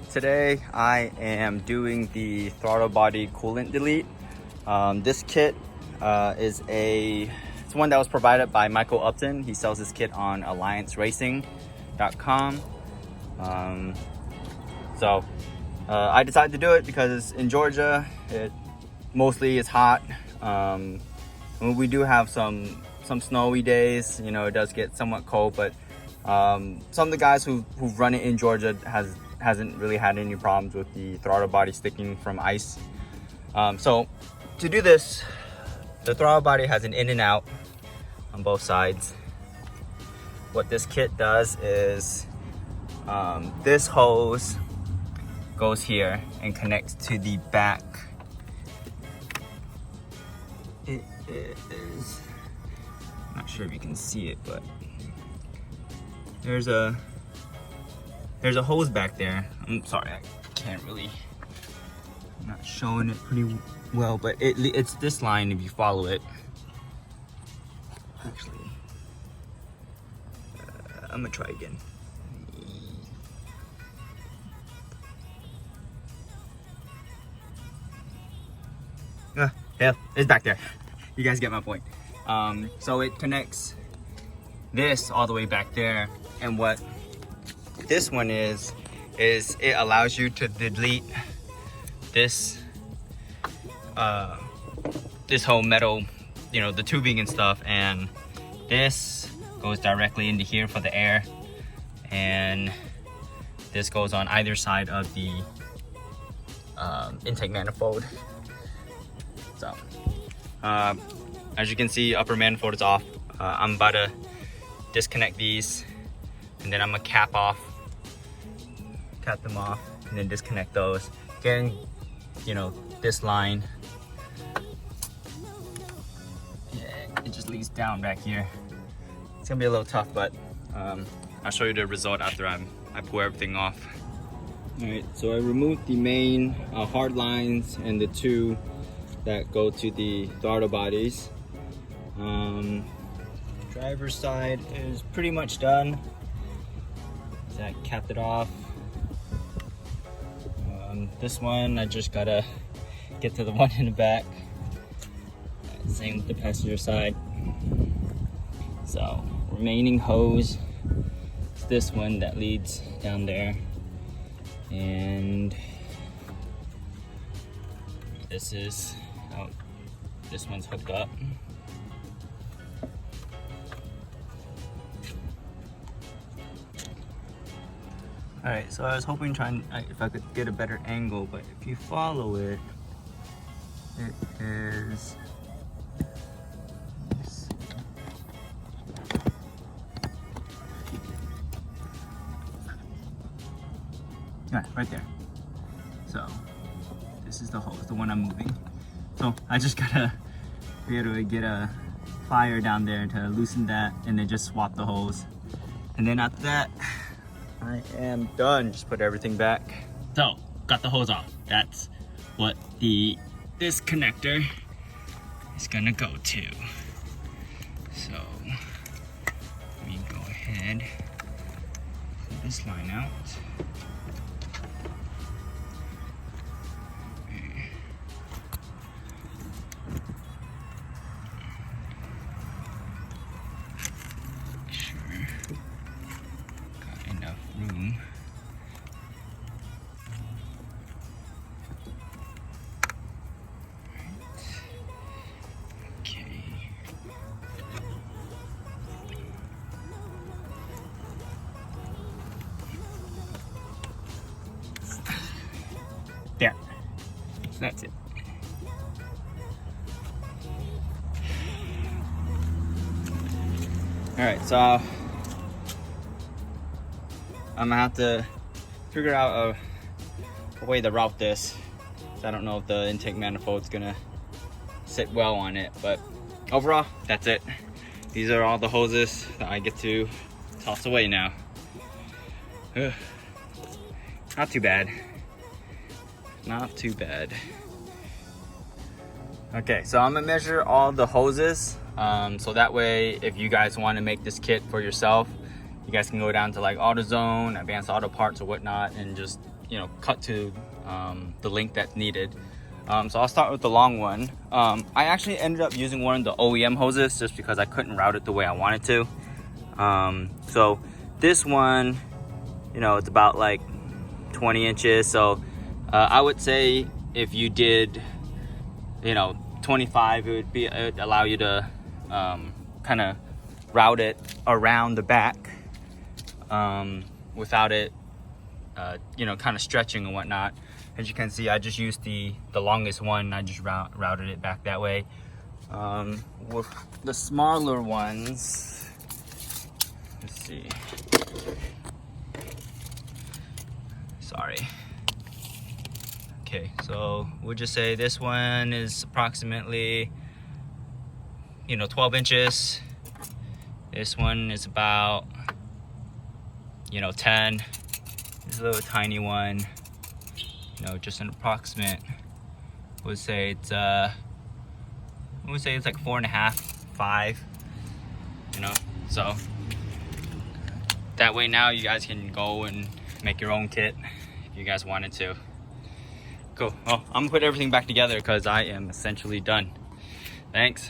today I am doing the throttle body coolant delete. This kit it's one that was provided by Michael Upton. He sells this kit on allianceracing.com. I decided to do it because in Georgia it mostly is hot. We do have some snowy days, you know, it does get somewhat cold, but some of the guys who've run it in Georgia hasn't really had any problems with the throttle body sticking from ice. So to do this, the throttle body has an in and out on both sides. What this kit does is this hose goes here and connects to the back. It is, I'm not sure if you can see it, but there's a hose back there. I'm sorry, I can't really, I'm not showing it pretty well, but it's this line if you follow it. Actually, I'm gonna try again. Yeah, it's back there. You guys get my point. So it connects this all the way back there, and what this one is it allows you to delete this this whole metal, you know, the tubing and stuff, and this goes directly into here for the air, and this goes on either side of the intake manifold. So as you can see, upper manifold is off. I'm about to disconnect these, and then I'm gonna cap them off, and then disconnect those. Getting, you know, this line, it just leads down back here. It's gonna be a little tough, but I'll show you the result after I pull everything off. All right, so I removed the main hard lines and the two that go to the throttle bodies. Driver's side is pretty much done. I capped it off. This one I just gotta get to the one in the back. Same with the passenger side. So remaining hose is this one that leads down there, and this is how this one's hooked up. All right, so I was hoping if I could get a better angle, but if you follow it, it is, yeah, right there. So this is the hose, the one I'm moving. So I just gotta be able to get a plier down there to loosen that, and then just swap the hose. And then after that, I am done. Just put everything back. So, got the hose off. That's what this connector is gonna go to. So, let me go ahead, pull this line out. Room. Okay. There. So that's it. All right, so I'm gonna have to figure out a way to route this. I don't know if the intake manifold's gonna sit well on it, but overall, that's it. These are all the hoses that I get to toss away now. Ugh. Not too bad. Not too bad. Okay, so I'm gonna measure all the hoses, so that way if you guys want to make this kit for yourself, you guys can go down to like AutoZone, Advanced Auto Parts or whatnot, and just, you know, cut to the length that's needed. So I'll start with the long one. I actually ended up using one of the OEM hoses just because I couldn't route it the way I wanted to. So this one, you know, it's about like 20 inches. So I would say if you did, you know, 25, it would allow you to kind of route it around the back without it, you know, kind of stretching and whatnot. As you can see, I just used the longest one. I just routed it back that way. With the smaller ones, let's see. Sorry. Okay, so we'll just say this one is approximately, you know, 12 inches. This one is about, you know, 10. This is a little tiny one. You know, just an approximate. We'll say it's like 4.5, 5. You know, so that way now you guys can go and make your own kit if you guys wanted to. Cool. Well, I'm gonna put everything back together because I am essentially done. Thanks.